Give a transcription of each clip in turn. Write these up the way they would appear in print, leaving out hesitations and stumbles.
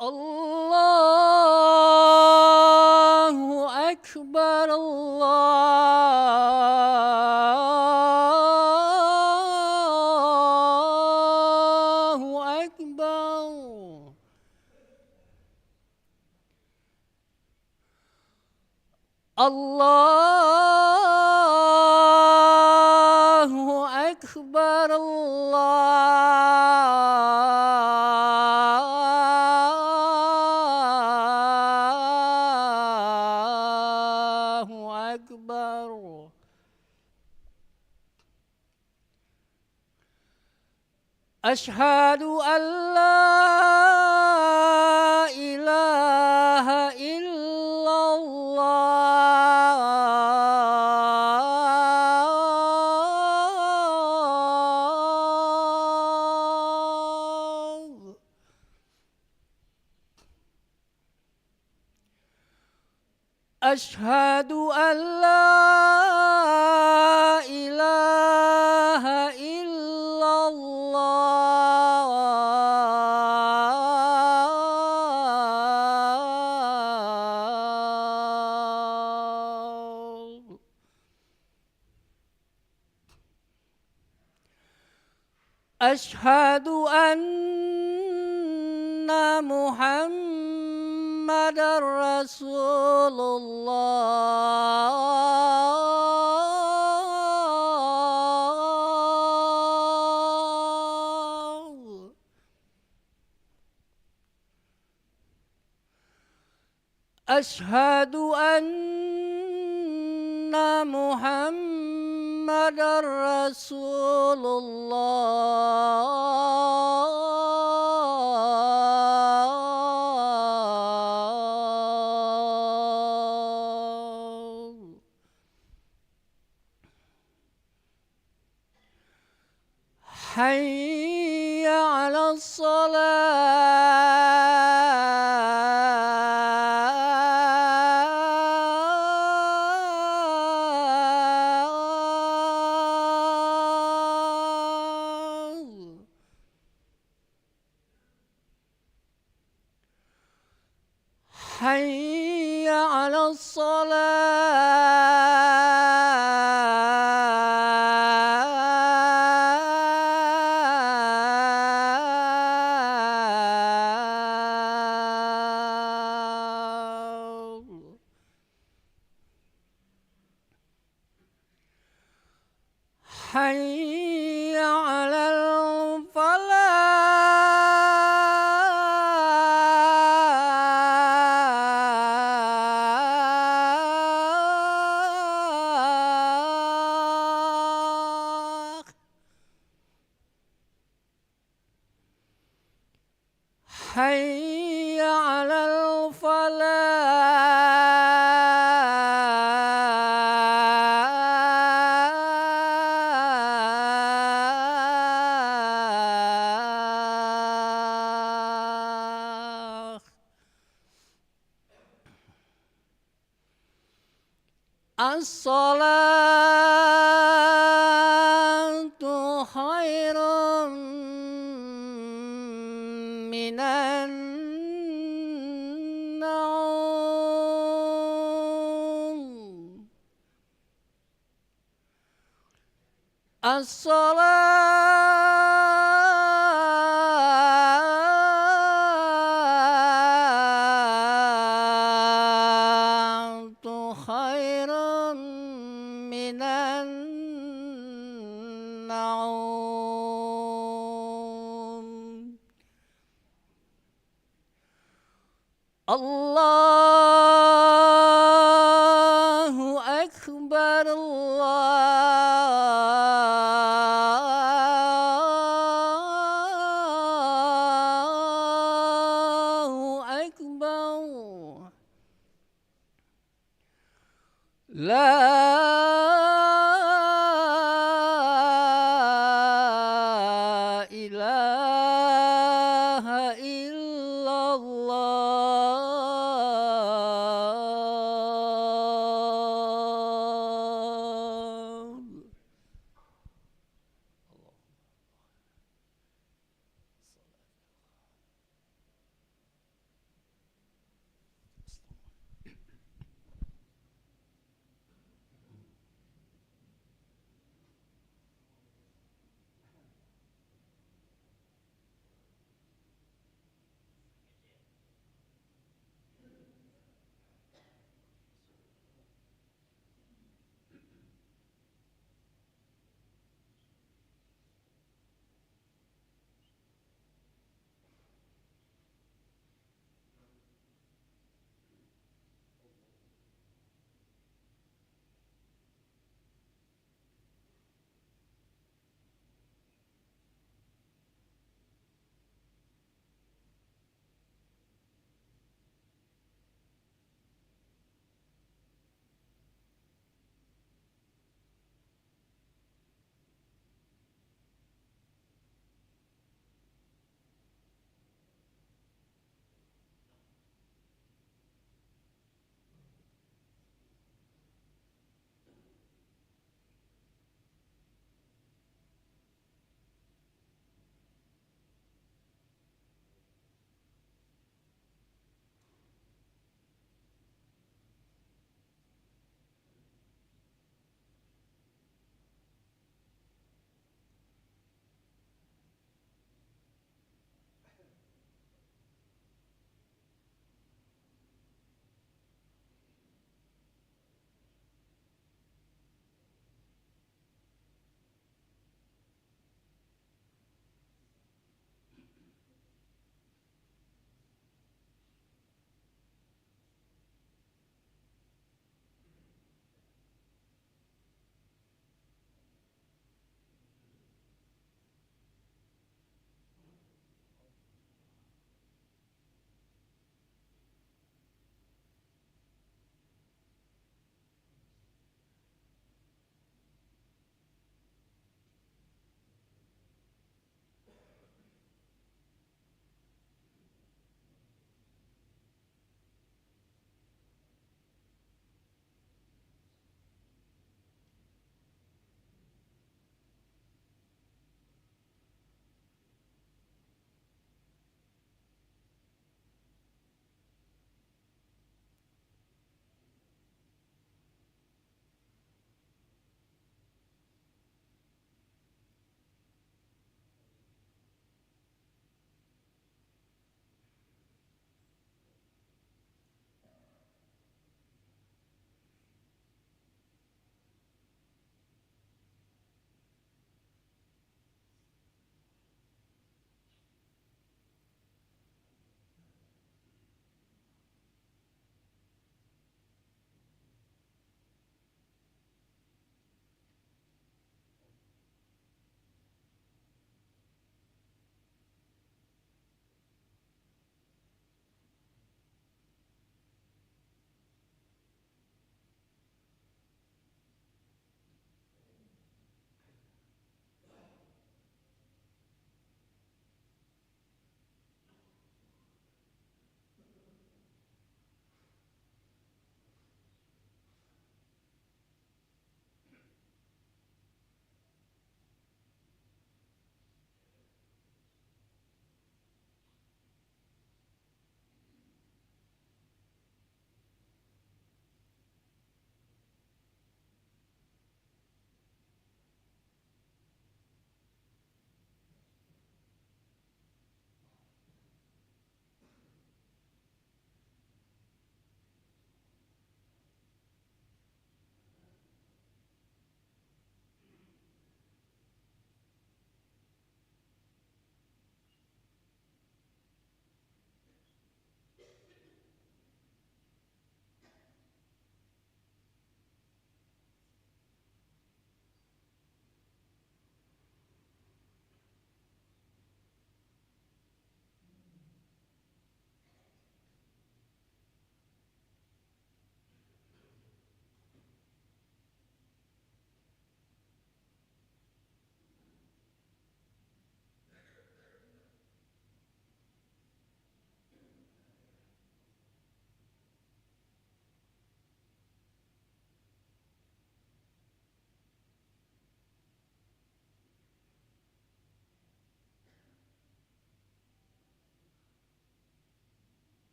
Allahu Akbar, Allahu Akbar. Allahu Akbar, Allahu Akbar. Ashhadu an la ilaha illallah. Ashhadu an la ilaha illallah. Ashhadu anna Muhammadar Rasulullah. Ashhadu anna Muhammadar Rasulullah. Hayya 'alas salah. Hayya 'alas salah. Hayya 'alal falah. Hayya 'alal falah. As-salatu khairun minan naum. As-salatu khairun minan naum. Allahu Akbar, Allahu Akbar. La ilaha illallah.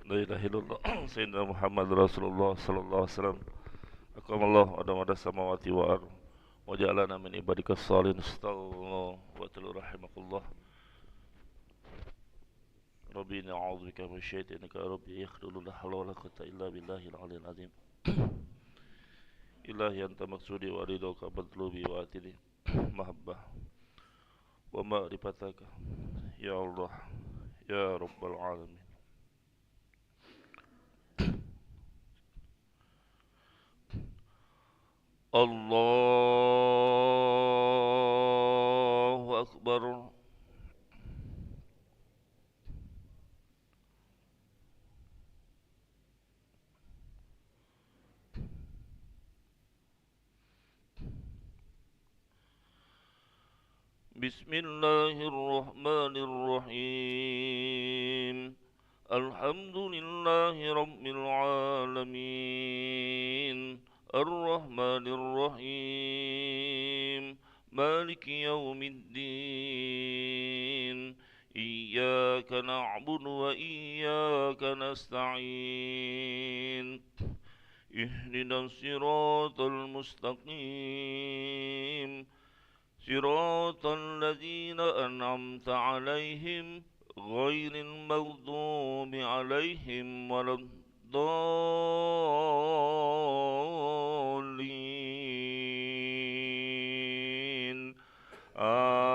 La ilaha illallah Sayyidina Muhammad Rasulullah sallallahu alaihi wasallam. Akamallahu adamada samawati wa ardh wa ja'alana min ibadikas salihin. Astaghfirullah wa ta'ala rahimakumullah. Rabbi inni a'udzubika min syaitanir rabbi yakhdhulu la hawla wa la quwwata illa billahil aliyyil azim. Ilahi anta maksudi wa ridhoka badlubi wa atini mahabbah wa ma'rifataka ya Allah ya rabbal alamin. Allahu akbar. Bismillahirrahmanirrahim. Alhamdulillahi rabbil alamin. Ar-Rahmanir Rahim. Maliki yaumiddin. Iyyaka na'budu wa iyyaka nasta'in. Ihdinas siratal mustaqim. صراط الذين أنعمت عليهم غير المغضوب عليهم ولا الضالين آمين.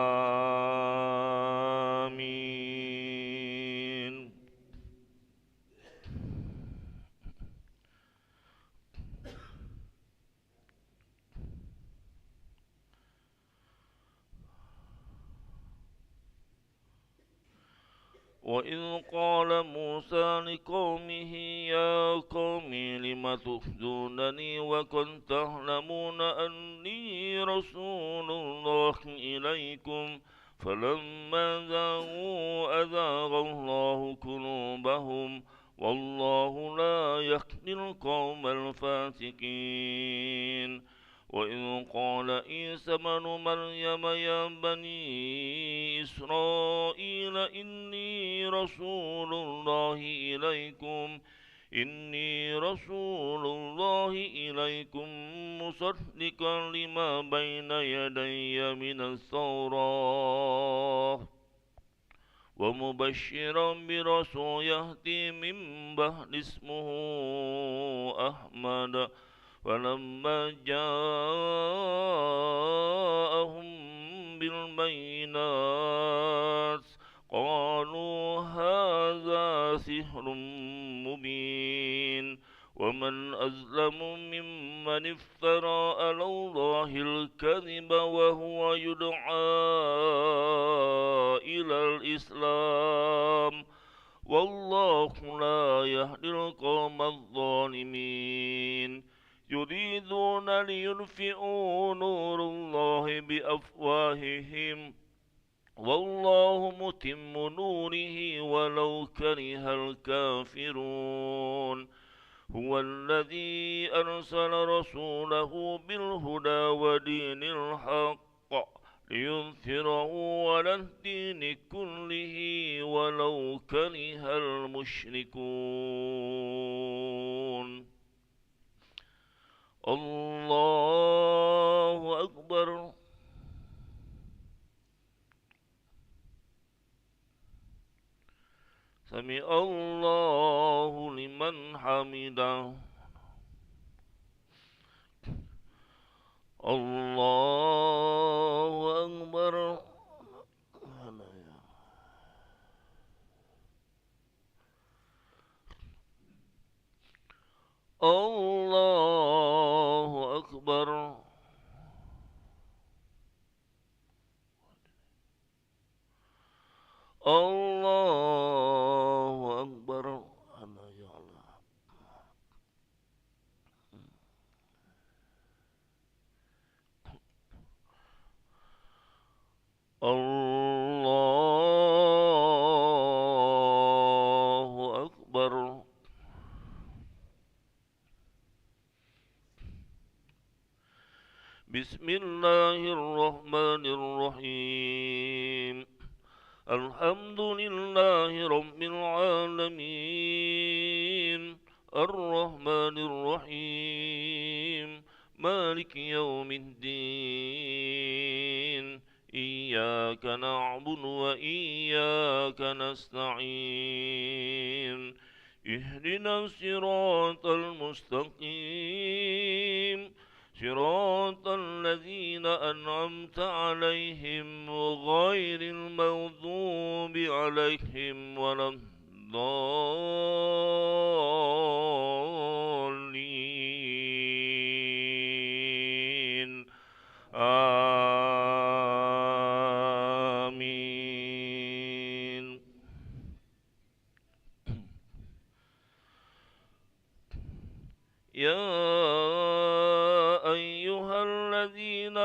وإذ قال موسى لقومه يا قوم لم تؤذونني وقد تعلمون أني رسول الله إليكم فلما زاغوا أزاغ الله قلوبهم والله لا يهدي القوم الفاسقين. وإذ قال عيسى ابن مريم يا بني إسرائيل إني رسول الله إليكم مصدقا لما بين يدي من التوراة ومبشرا برسول يأتي من بعد اسمه أحمد. فلما جاءهم بالبينات قالوا هذا سحر مبين. ومن أظلم ممن افترى على الله الكذب وهو يدعى إلى الإسلام والله لا يهدي القوم الظالمين. يريدون ليطفئوا نور الله بأفواههم والله متم نوره ولو كره الكافرون. هو الذي أرسل رسوله بالهدى ودين الحق ليظهره على الدين كله ولو كره المشركون. الله أكبر. سمع الله لمن حمده. الله أكبر. الله أكبر. الله أكبر. الله أكبر. بسم الله الرحمن الرحيم. الحمد لله رب العالمين الرحمن الرحيم مالك يوم الدين إياك نعبد وإياك نستعين اهدنا الصراط المستقيم صراط الذين أنعمت عليهم غير المغضوب عليهم ولا الضالين آمين. يا أيها الذين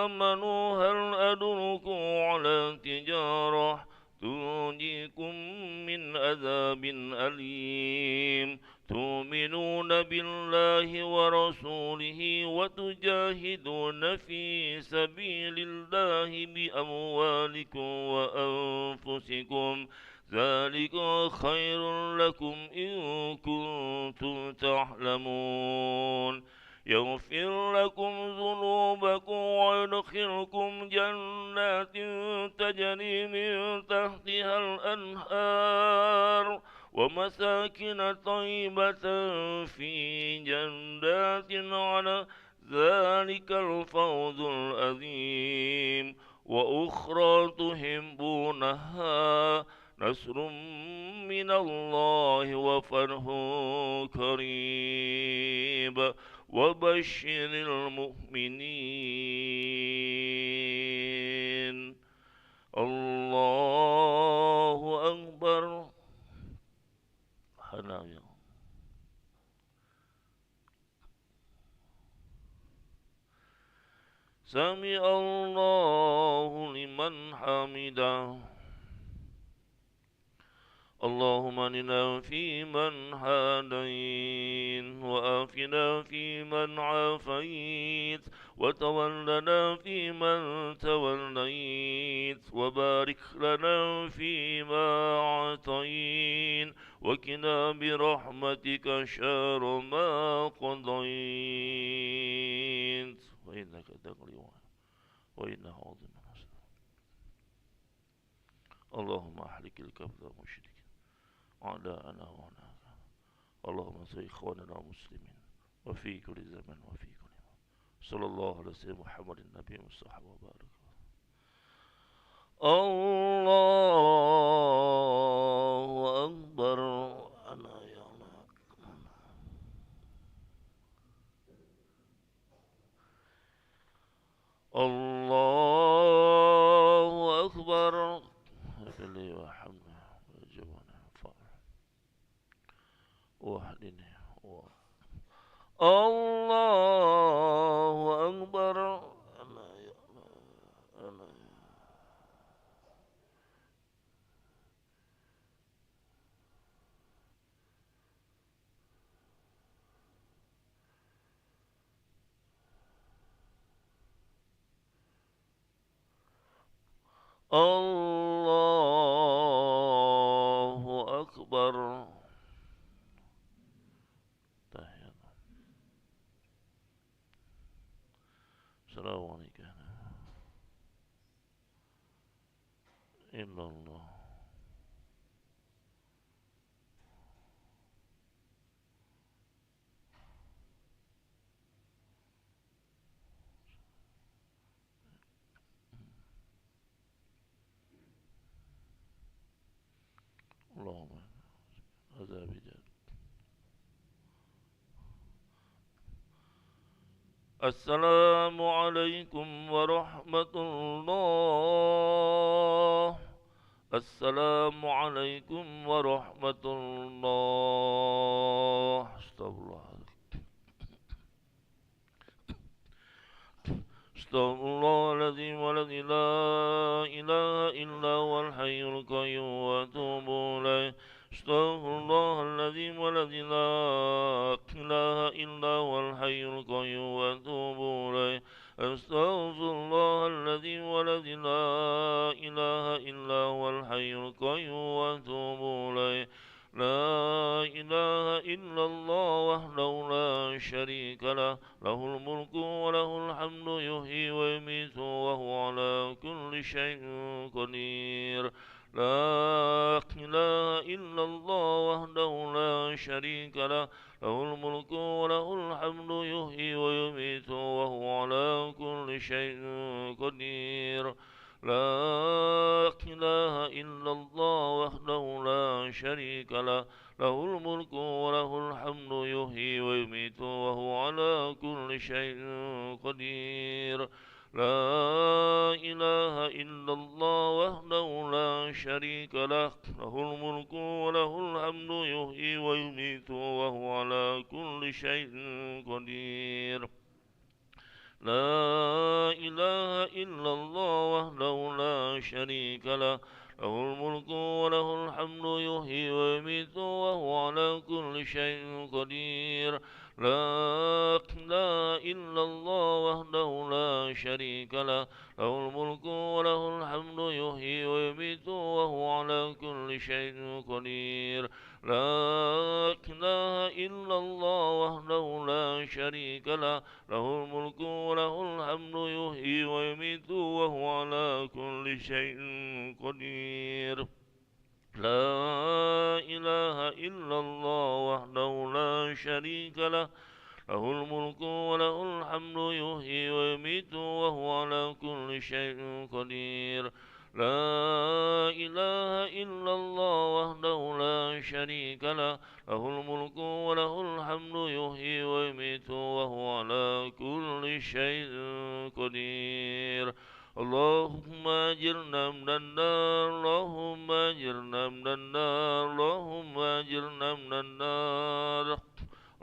آمنوا هل أدلكم على تجارة تنجيكم من عذاب أليم تؤمنون بالله ورسوله وتجاهدون في سبيل الله بأموالكم وأنفسكم ذلك خير لكم إن كنتم تعلمون يغفر لكم ذنوبكم ويدخلكم جنات تجري من تحتها الأنهار ومساكن طيبة في جنات على ذلك الفوز العظيم وأخرى تحبونها نصر من الله وفتح قريب وبشر المؤمنين. الله أكبر. حنايا سمع الله لمن حمده. اللهم إنا في من هاديت وآفنا في من عافيت وتولنا في من توليت وبارك لنا فيما أعطيت وقنا برحمتك شر ما قضيت وإنك تقضي وإنه عظيم. اللهم أحرق الكبد المشرك أعداءنا وأعداءك. اللهم انصر إخواننا المسلمين وفي كل زمن وفي كل مكان. صلى الله على سيدنا محمد النبي المصطفى وبارك. الله أكبر. أنا يا الله. الله أكبر. لي وحمده وجبنا واهدني الله أكبر. أنا يا أنا الله أكبر. السلام عليكم إلا الله. اللهم هذا بجد. السلام عليكم ورحمة الله. السلام عليكم ورحمة الله. استغفر الله. استغفر الله الذي والذي لا إله إلا هو الحي القيوم وأتوب إليه. استغفر الله الذي والذي لا إله إلا هو الحي القيوم وأتوب إليه. استغفر الله الذي والذي لا إله إلا هو الحي القيوم وأتوب إليه. لا إله إلا الله وحده لا شريك له له الملك وله الحمد يحيي ويميت وهو على كل شيء قدير لا إله إلا الله وحده لا شريك له له الملك وله الحمد يحيي ويميت وهو على كل شيء قدير لا إله إلا الله وحده لا شريك له له الملك وله الحمد يحيي ويميت وهو على كل شيء قدير لا إله إلا الله وحده لا شريك له له الملك وله الحمد يحيي ويميت وهو على كل شيء قدير لا إله إلا الله وحده لا شريك له له الملك وله الحمد يحيي ويميت وهو على كل شيء قدير لا إله إلا الله وحده لا شريك له له الملك وله الحمد يحيي ويميت وهو على كل شيء قدير لا إله إلا الله وحده لا شريك له له الملك وله الحمد يحيي ويميت وهو على كل شيء قدير لا إله إلا الله وحده لا شريك له له الملك وله الحمد يحيي ويميت وهو على كل شيء قدير لا إله إلا الله وحده لا شريك له له الملك وله الحمد يحيي ويميت وهو على كل شيء قدير اللهم أجرنا من النار اللهم أجرنا من النار اللهم أجرنا من النار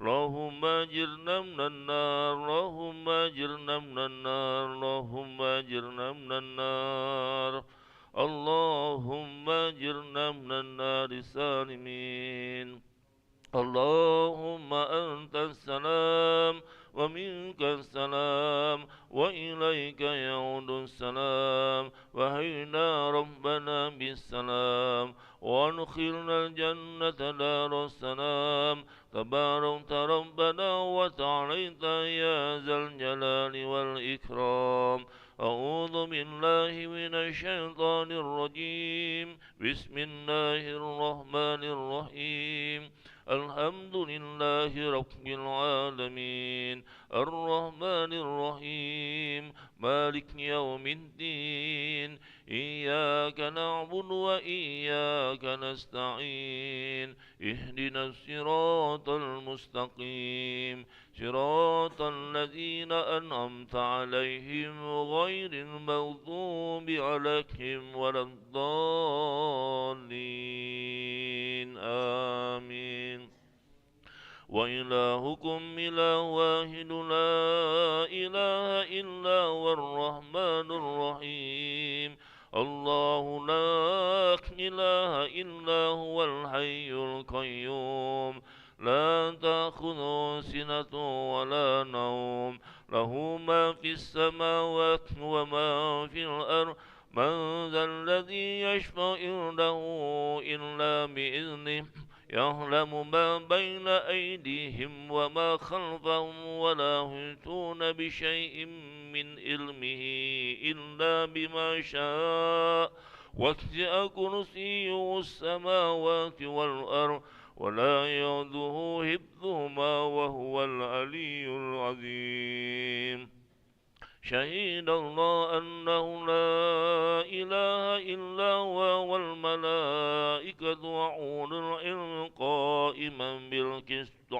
اللهم أجرنا من النار اللهم أجرنا من النار اللهم أجرنا من النار اللهم أجرنا من النار سالمين اللهم أنت السلام ومنك السلام وإليك يعود السلام وهينا ربنا بالسلام وادخلنا الجنة دار السلام تباركت ربنا وتعاليت يا ذا الجلال والإكرام أعوذ بالله من الشيطان الرجيم بسم الله الرحمن الرحيم الحمد لله رب العالمين الرحمن الرحيم مالك يوم الدين إياك نعبد وإياك نستعين اهدنا الصراط المستقيم صراط الذين أنعمت عليهم غير المغضوب عليهم ولا الضالين آمين وإلهكم إله واحد لا إله إلا هو الرحمن الرحيم الله لا إله إلا هو الحي القيوم لا تأخذه سنة ولا نوم له ما في السماوات وما في الأرض من ذا الذي يشفع عنده إلا بإذنه يعلم ما بين أيديهم وما خلفهم ولا يحيطون بشيء من علمه إلا بما شاء وسع كرسيه السماوات والأرض ولا يؤوده حفظهما وهو العلي العظيم شهد الله أنه لا إله إلا هو والملائكة وأولو العلم قائما بالقسط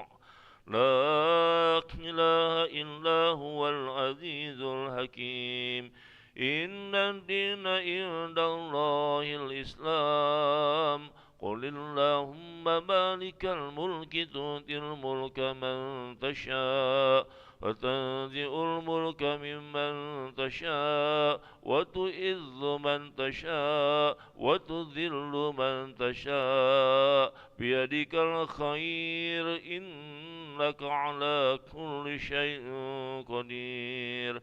لا إله إلا هو العزيز الحكيم إن الدين عند الله الإسلام قل اللهم مالك الملك تؤتي الملك من تشاء وتنزع الملك ممن تشاء وتعز من تشاء وتذل من تشاء بيدك الخير إنك على كل شيء قدير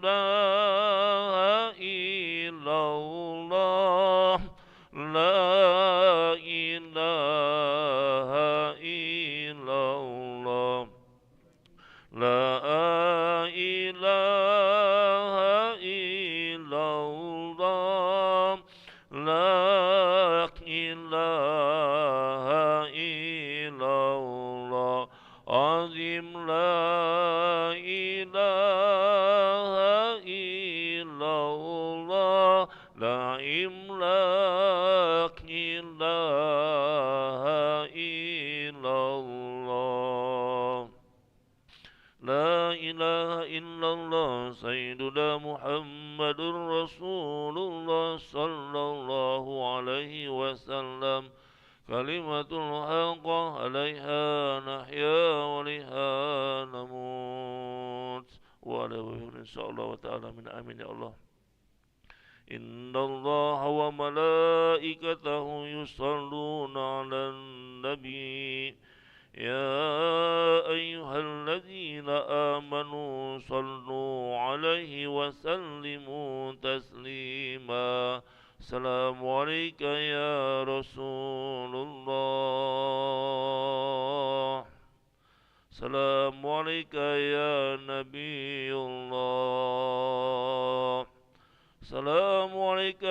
ilaha illallah, la ilaha illallah, la ilaha illallah, la ilaha illallah, azim la ilaha illallah, la imlak ilaha illallah. لا إله إلا الله سيدنا محمد رسول الله صلى الله عليه وسلم كلمة الحق عليها نحيا وعليها نموت وعلى إن شاء الله تعالى من آمين يا الله. إن الله وملائكته يصلون على النبي يا أيها الذين آمنوا صلوا عليه وسلموا تسليما. السلام عليك يا رسول الله، السلام عليك يا نبي الله، السلام عليك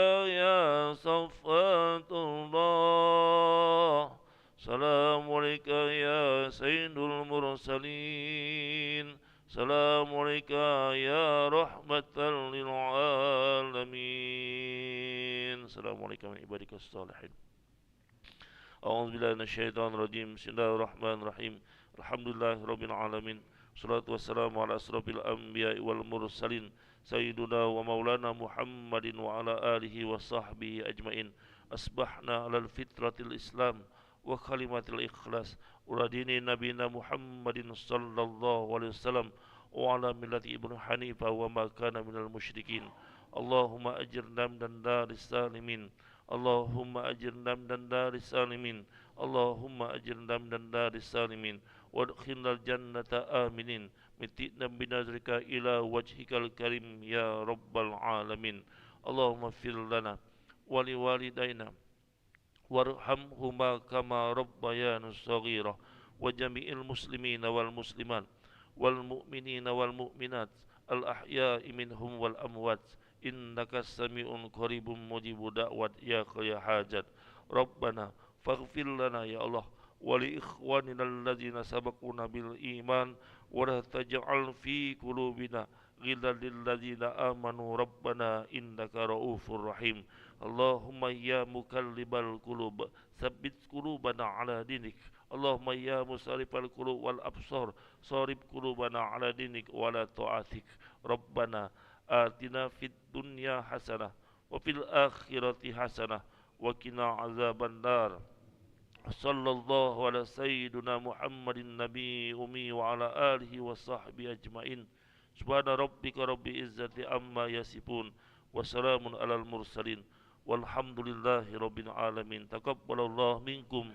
يا صفوة الله، السلام عليك يا سيد المرسلين، السلام عليك يا رحمة للعالمين، السلام عليك من عبادك الصالحين. أعوذ بالله من الشيطان الرجيم. بسم الله الرحمن الرحيم. الحمد لله رب العالمين، والصلاة والسلام على أشرف الأنبياء والمرسلين سيدنا ومولانا محمد وعلى آله وصحبه أجمعين. أصبحنا على الفطرة الإسلام وكلمة الإخلاص ودين نبينا محمد صلى الله عليه وسلم وعلى ملة ابن حنيفة وما كان من المشركين. اللهم أجرنا من النار السالمين، اللهم أجرنا من النار السالمين، اللهم أجرنا من النار السالمين، وادخلنا الجنة آمنين متئنا بنظرك إلى وجهك الكريم يا رب العالمين. اللهم اغفر لنا ولوالدينا وارحمهما كما ربيانا صغيرا، وجميع المسلمين والمسلمات والمؤمنين والمؤمنات الأحياء منهم والأموات إنك سميع قريب مجيب دعوات يا خير حاجات. ربنا فاغفر لنا يا الله ولإخواننا الذين سبقونا بالإيمان ولا تجعل في قلوبنا غلا للذين آمنوا ربنا إنك رؤوف رحيم. اللهم يا مقلب القلوب ثبت قلوبنا على دينك، اللهم يا مصرف القلوب والأبصار صرف قلوبنا على دينك وعلى طاعتك. ربنا آتنا في الدنيا حسنة وفي الآخرة حسنة وقنا عذاب النار. صلى الله على سيدنا محمد النبي أمي وعلى آله وصحبه أجمعين. سبحان ربك رب العزة عما يصفون وسلام على المرسلين والحمد لله رب العالمين. تقبل الله منكم